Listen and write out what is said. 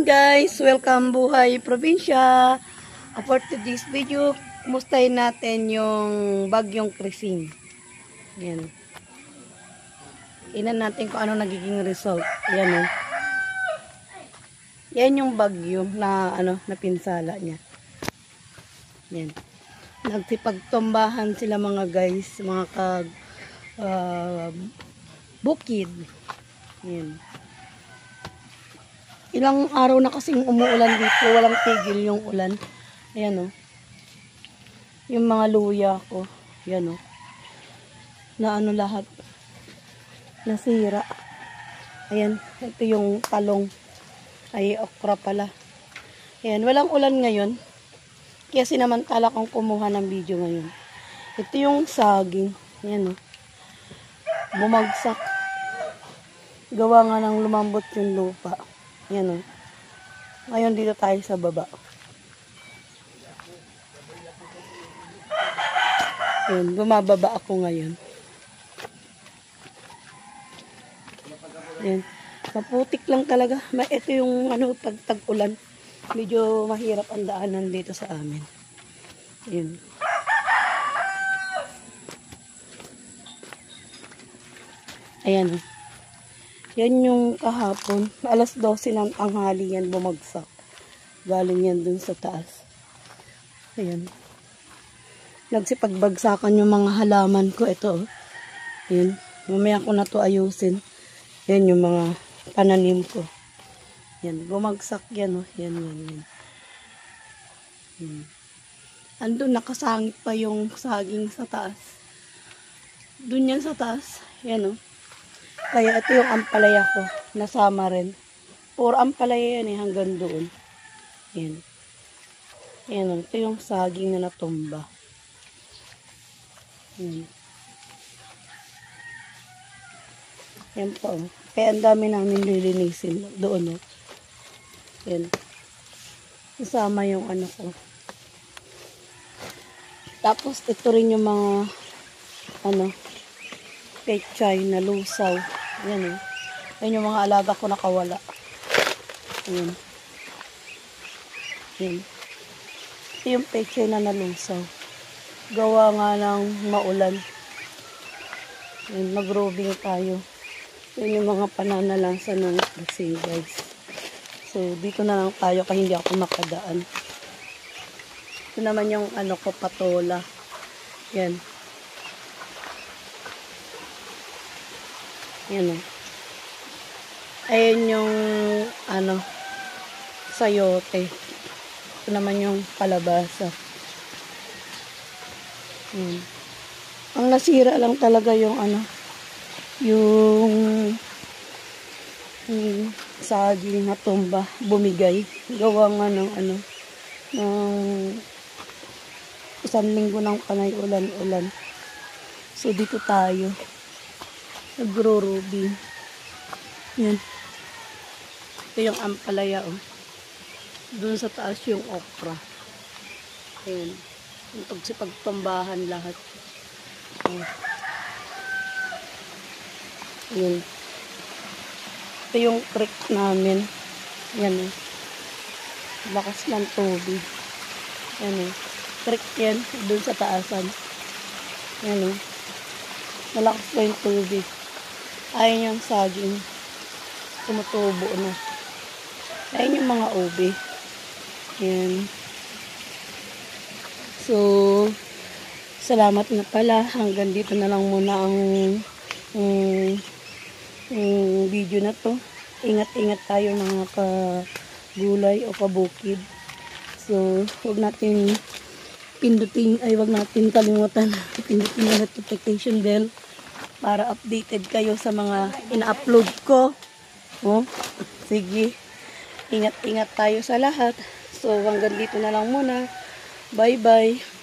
guys, welcome Buhay Probinsya. For today's video, kumustahin natin yung bagyong Krising. Yan. Tingnan natin kung ano nagiging result. Yan oh. Yan yung bagyo na na pinsala niya. Yan. Nagsipagtumbahan sila mga guys, mga bukid. Yan. Ilang araw na kasing umuulan dito, walang tigil yung ulan. Ayan oh. Yung mga luya ko, yan oh. Na lahat nasira. Ayan, ito yung talong. Ay, okra pala. Ayan, walang ulan ngayon. Kaya sinamantala kong kumuha ng video ngayon. Ito yung saging. Ayan oh. Bumagsak. Gawa nga ng lumambot yung lupa. Yan o. Ngayon dito tayo sa baba. Yan, bumababa ako ngayon. Yan. Maputik lang talaga. Ito yung tag-ulan. Medyo mahirap ang daanan dito sa amin. Yan. Ayan o. Yan yung kahapon. Alas 12 ng tanghali yan bumagsak. Galing yan dun sa taas. Ayan. Nagsipagbagsakan yung mga halaman ko. Ito. Ayan. Mamaya ko na to ayusin. Yan yung mga pananim ko. Yan. Bumagsak yan. Oh. Yan. Andun nakasangit pa yung saging sa taas. Dun yan sa taas. Yan oh. Kaya ito yung ampalaya ko. Nasama rin. Puro ampalaya yan hanggang doon. Yan. Yan. Ito yung saging na natumba. Yan. Yan po. Kaya ang dami namin lilinisin doon. Yan. Nasama yung ko. Tapos ito rin yung mga pechay na lusaw. Yan eh. Yan yung mga alaga ko nakawala. Yan. Yan. Ito yung pechay na nalusaw. Gawa nga ng maulan. Yan. Mag-roving tayo. Yan yung mga pananalasa ng Krising guys. So, dito na lang tayo kaya hindi ako makadaan. Ito naman yung ko, patola. Yan. Yan o. Ayan yung sayote. Ito naman yung kalabasa. Ang nasira lang talaga yung yung saging na tumba, bumigay. Gawa nga ng ng isang linggo ng panay ulan-ulan. So dito tayo nagro-ruby. Yan. Ito yung ampalaya oh. Doon sa taas yung okra. Ayan. Yung pagsipagtumbahan lahat. Ayan. Ito yung creek namin. Yan oh. Lakas ng tubig. Yan oh. Creek yan. Doon sa taasan. Yan oh. Malakas pa yung tubig. Ayan yung saging. Tumutubo na. Ayan yung mga ube. Ayan. So, salamat na pala. Hanggang dito na lang muna ang video na to. Ingat-ingat tayo mga ka-gulay o kabukid. So, huwag natin wag natin kalimutan pindutin yung notification bell para updated kayo sa mga ina-upload ko. Sige. Ingat-ingat tayo sa lahat. So, hanggang dito na lang muna. Bye-bye.